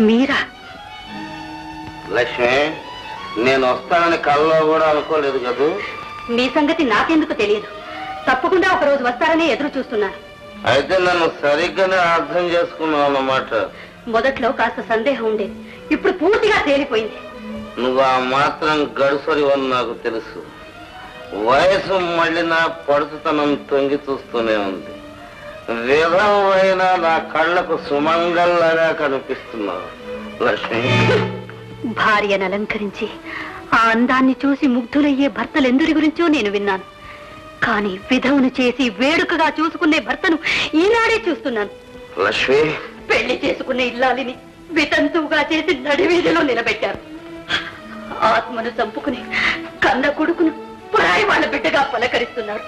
మీరా? లక్ష్మి, నేను వస్తానని కల్లో కూడా అనుకోలేదు కదూ. మీ సంగతి నాకెందుకు తెలియదు. తప్పకుండా ఒకరోజు వస్తారనే ఎదురు చూస్తున్నాను. అయితే నన్ను సరిగ్గానే అర్థం చేసుకున్నావు అన్నమాట. మొదట్లో కాస్త సందేహం ఉండేది, ఇప్పుడు పూర్తిగా తేలిపోయింది. నువ్వు ఆ మాత్రం గడుసరివని నాకు తెలుసు. వయసు మళ్ళీ నా పడుతుతనం తొంగి చూస్తూనే ఉంది. విధమైనా నా కళ్ళకు సుమంగల్లాగా కనిపిస్తున్నావు లక్ష్మి. భార్యను అలంకరించి ఆ అందాన్ని చూసి ముగ్ధులయ్యే భర్తలెందరి గురించో నేను విన్నాను. కానీ విధవును చేసి వేడుకగా చూసుకునే భర్తను ఈనాడే చూస్తున్నాను. లక్ష్మి, పెళ్లి చేసుకునే ఇల్లాలిని వితంతువుగా చేసి నడివీధిలో నిలబెట్టారు. ఆత్మను చంపుకుని కన్న కొడుకును పరాయి వాళ్ళ బిడ్డగా పలకరిస్తున్నారు.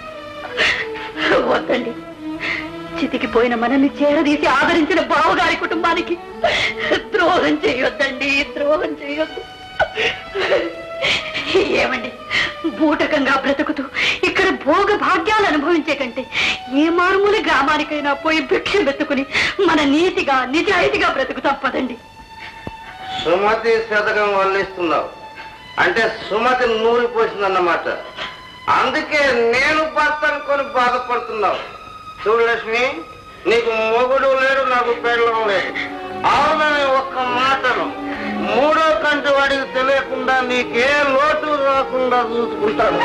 వద్దండి, చితికిపోయిన మనల్ని చేరదీసి ఆదరించిన బావగారి కుటుంబానికి ద్రోహం చేయొద్దండి, ద్రోహం చేయొద్దు. ఏమండి, బూటకంగా బ్రతుకుతూ ఇక్కడ భోగ భాగ్యాలు అనుభవించే కంటే ఏ మారుమూల గ్రామానికైనా పోయి భిక్ష వెతుకుని మన నీతిగా నిజాయితీగా బ్రతుకు తప్పదండి. సుమతి శతకం వల్లిస్తున్నావు అంటే సుమతి నూరిపోసిందన్నమాట. అందుకే నేను భర్త అనుకొని బాధపడుతున్నావు. చూడు లక్ష్మి, నీకు మొగుడు లేడు, నాకు పెళ్ళం లేదు. అవునని ఒక్క మాటను మూడో కంటి వాడికి తెలియకుండా నీకే లోటు రాకుండా చూసుకుంటాను.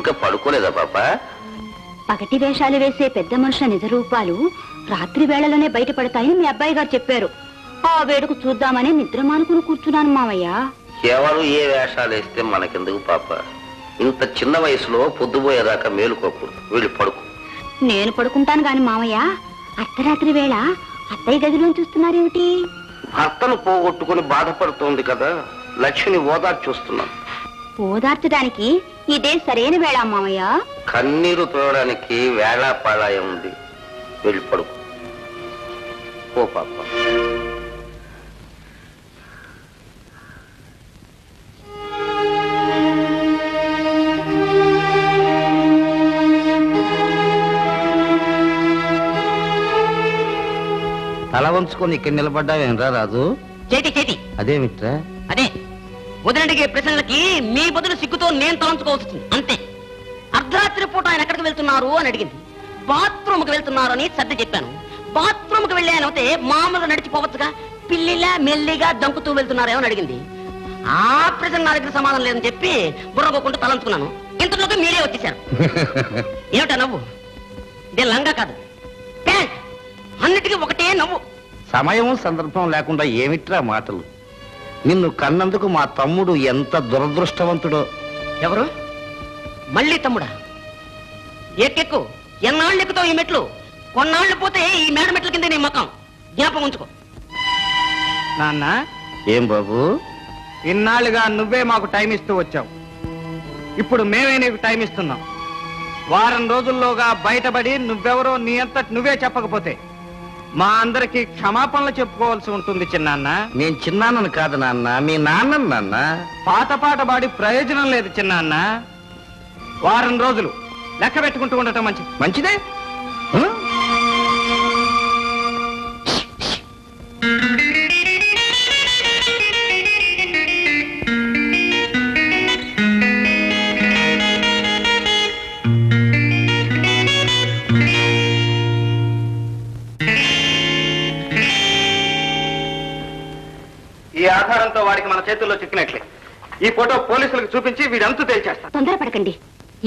ఇంకా పడుకోలేదా పాప? పగటి వేషాలు వేసే పెద్ద మనుషుల నిజ రూపాలు రాత్రి వేళలోనే బయటపడతాయని మీ అబ్బాయి గారు చెప్పారు. ఆ వేడుకు చూద్దామని నిద్ర మానుకుని కూర్చున్నాను మావయ్య. ఎవరు ఏ వేషాలు వేస్తే మనకెందుకు పాప? ఇంత చిన్న వయసులో పొద్దుపోయేదాకా మేలుకోకూడదు. వెళ్ళి పడుకో. నేను పడుకుంటాను గాని మావయ్య, అర్ధరాత్రి వేళ అత్తయ్య గదిలో చూస్తున్నారేమిటి? భర్తను పోగొట్టుకుని బాధపడుతోంది కదా, లక్ష్మిని ఓదార్చి చూస్తున్నాను. ఓదార్చడానికి ఇదే సరైన వేళ మావయ్య. కన్నీరు తోడడానికి వేళా పాళాయం ఉంది. వెళ్ళి పడుకో. ఓ పాప. తల వంచుకొని ఇక్కడ నిలబడ్డావేంరా రాజు? చేతి చేతి అదేమిట్రా? అదే వదినడిగే ప్రశ్నలకి మీ బదులు సిగ్గుతో నేను తలంచుకోవాల్సి వచ్చింది అంతే. అర్ధరాత్రి పూట ఆయన ఎక్కడికి వెళ్తున్నారు అని అడిగింది. బాత్రూమ్కి వెళ్తున్నారు అని సర్ది చెప్పాను. బాత్రూమ్కి వెళ్ళానంటే మామూలుగా నడిచిపోవచ్చుగా, పిల్లిలా మెల్లిగా దంకుతూ వెళ్తున్నారేమో అని అడిగింది. ఆ ప్రశ్న నా దగ్గర సమాధానం లేదని చెప్పి బుర్రకోకుండా తలంచుకున్నాను. ఇంతలోకి మీరే వచ్చేసారు. ఏమిటా నవ్వు? ఇదే లంగా కాదు, ప్యాంట్. అన్నిటికీ ఒకటే నవ్వు. సమయం సందర్భం లేకుండా ఏమిట్రా మాటలు? నిన్ను కన్నందుకు మా తమ్ముడు ఎంత దురదృష్టవంతుడో. ఎవరు? మళ్ళీ తమ్ముడా? ఎక్కెక్కు. ఎన్నాళ్ళు ఎక్కుతావు ఈ మెట్లు? కొన్నాళ్ళు పోతే ఈ మేడ మెట్ల కింద నీ మకం. జ్ఞాపకం ఉంచుకో. నాన్న, ఏం బాబు? ఇన్నాళ్ళుగా నువ్వే మాకు టైం ఇస్తూ వచ్చావు. ఇప్పుడు మేమే నీకు టైం ఇస్తున్నాం. వారం రోజుల్లోగా బయటపడి నువ్వెవరో నీ అంతటి నువ్వే చెప్పకపోతే మా అందరికి క్షమాపణలు చెప్పుకోవాల్సి ఉంటుంది చిన్నాన్న. నేను చిన్నాన్నను కాదు నాన్న, మీ నాన్నను నాన్న. పాత పాట పాడి ప్రయోజనం లేదు చిన్నాన్న. వారం రోజులు లెక్క పెట్టుకుంటూ ఉండటం మంచిదే. ఈ ఆధారంతో వాడికి మన చేతుల్లో చిక్కినట్లే. ఈ ఫోటో పోలీసులకు చూపించి వీడంతా తేల్చేస్తాం. తొందరపడకండి.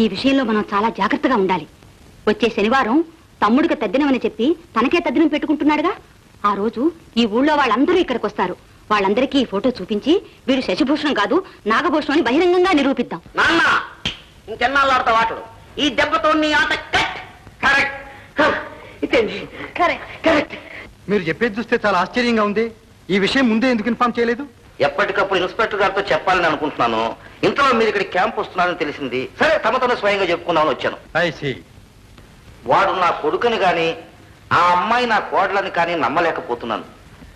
ఈ విషయంలో మనం చాలా జాగ్రత్తగా ఉండాలి. వచ్చే శనివారం తమ్ముడికి తద్దినమని చెప్పి తనకే తద్దినం పెట్టుకుంటున్నాడుగా. ఆ రోజు ఈ ఊళ్ళో వాళ్ళందరూ ఇక్కడికి వస్తారు. వాళ్ళందరికీ ఈ ఫోటో చూపించి వీడు శశిభూషణం కాదు నాగభూషణం అని బహిరంగంగా నిరూపిద్దాం. నాన్న, ఇంకెన్నాళ్ళు ఆడతావు ఆటలు? ఈ దెబ్బతో నీ ఆట కట్. కరెక్ట్. కరెక్ట్. కరెక్ట్. మీరు చెప్పేది చూస్తే చాలా ఆశ్చర్యంగా ఉంది. ఈ విషయం ముందే ఎందుకు ఇన్ఫార్మ్ చేయలేదు? ఎప్పటికప్పుడు ఇన్స్పెక్టర్ గారితో చెప్పాలని అనుకుంటున్నాను. ఇంతలో మీరు ఇక్కడ క్యాంప్ వస్తున్నారని తెలిసింది. సరే తమతోనే స్వయంగా చెప్పుకుందామని వచ్చాను. వాడు నా కొడుకుని గాని ఆ అమ్మాయి నా కోడలని కానీ నమ్మలేకపోతున్నాను.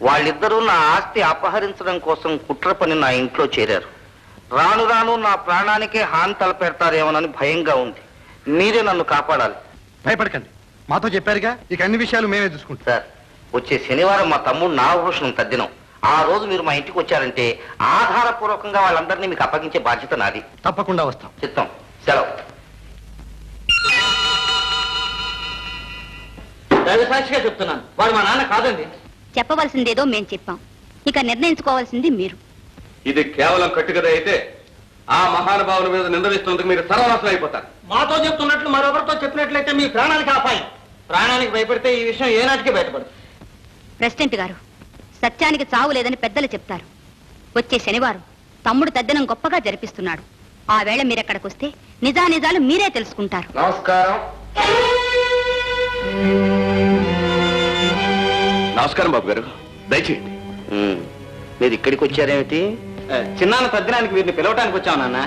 వాళ్ళిద్దరూ నా ఆస్తి అపహరించడం కోసం కుట్ర పని నా ఇంట్లో చేరారు. రాను రాను నా ప్రాణానికే హాని తలపెడతారేమోనని భయంగా ఉంది. మీరే నన్ను కాపాడాలి. భయపడకండి, మాతో చెప్పారుగా, ఇక అన్ని విషయాలు మేమే చూసుకుంటాం. సార్, వచ్చే శనివారం మా తమ్ముడు నాగభూషణం తద్దినం. ఆ రోజు మీరు మా ఇంటికి వచ్చారంటే ఆధారపూర్వకంగా వాళ్ళందరినీ మీకు అప్పగించే బాధ్యత నాది. తప్పకుండా వస్తాం. చిత్తం. సెలవు. దైవసాక్షిగా చెప్తున్నాను, వాడు మా నాన్న కాదండి. చెప్పవలసిందేదో మేం చెప్పాం, ఇక నిర్ణయించుకోవాల్సింది మీరు. ఇది కేవలం కట్టుకథ అయితే ఆ మహానుభావుల మీద నిందలిస్తున్నందుకు మీరు సర్వనాశనం అయిపోతారు. మాతో చెప్తున్నట్లు మరొకరితో చెప్పినట్లయితే మీ ప్రాణానికి అపాయం. ప్రాణానికి భయపడితే ఈ విషయం ఏనాటికి బయటపడదు. ప్రెసిడెంట్ గారు, సత్యానికి చావు లేదని పెద్దలు చెప్తారు. వచ్చే శనివారం తమ్ముడు తద్దినం గొప్పగా జరిపిస్తున్నాడు. ఆ వేళ మీరెక్కడికి వస్తే నిజానిజాలు మీరే తెలుసుకుంటారు. నమస్కారం. నమస్కారం బాబు గారు, దయచేయండి. మీరు ఇక్కడికి వచ్చారేమిటి? చిన్నాన్న తద్దినానికి వీరిని పిలవటానికి వచ్చావు నాన్న.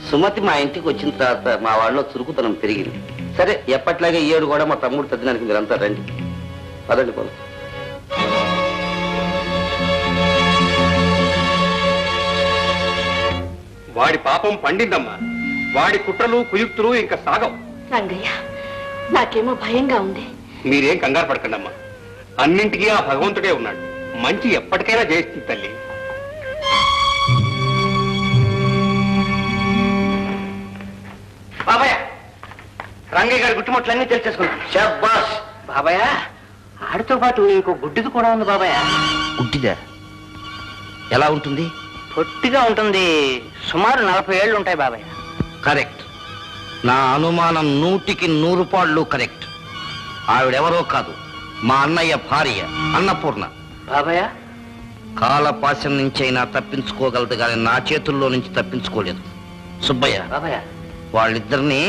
సుమతి మా ఇంటికి వచ్చిన తర్వాత మా వాళ్ళలో చురుకుతనం పెరిగింది. సరే, ఎప్పట్లాగే ఈ ఏడు కూడా మా తమ్ముడు తద్దినానికి మీరంతా రండి. పదండి పోదు. వాడి పాపం పండిందమ్మా. వాడి కుట్రలు కుయుక్తులు ఇంకా సాగం. రంగయ్య, నాకేమో భయంగా ఉంది. మీరేం కంగారు పడకండి అమ్మా. అన్నింటికీ ఆ భగవంతుడే ఉన్నాడు. మంచి ఎప్పటికైనా జయిస్తుంది తల్లి. బాబాయ్, రంగయ్య గారి గుట్టుముట్లన్నీ తెలిసేసుకున్నాను. శబ్బాష్. బాబాయ్, ఆడితో పాటు ఇంకో గుడ్డిది కూడా ఉంది బాబాయ్. గుడ్డిదా? ఎలా ఉంటుంది? పొట్టిగా ఉంటుంది, సుమారు 40 ఏళ్ళు ఉంటాయి బాబాయ్. కరెక్ట్. నా అనుమానం 100కి 100 పాళ్ళు కరెక్ట్. ఆవిడెవరో కాదు, మా అన్నయ్య భార్య అన్నపూర్ణ. బాబాయ్, కాలపాశం నుంచైనా తప్పించుకోగలదు కానీ నా చేతుల్లో నుంచి తప్పించుకోలేదు. సుబ్బయ్య, బాబాయ్, వాళ్ళిద్దరిని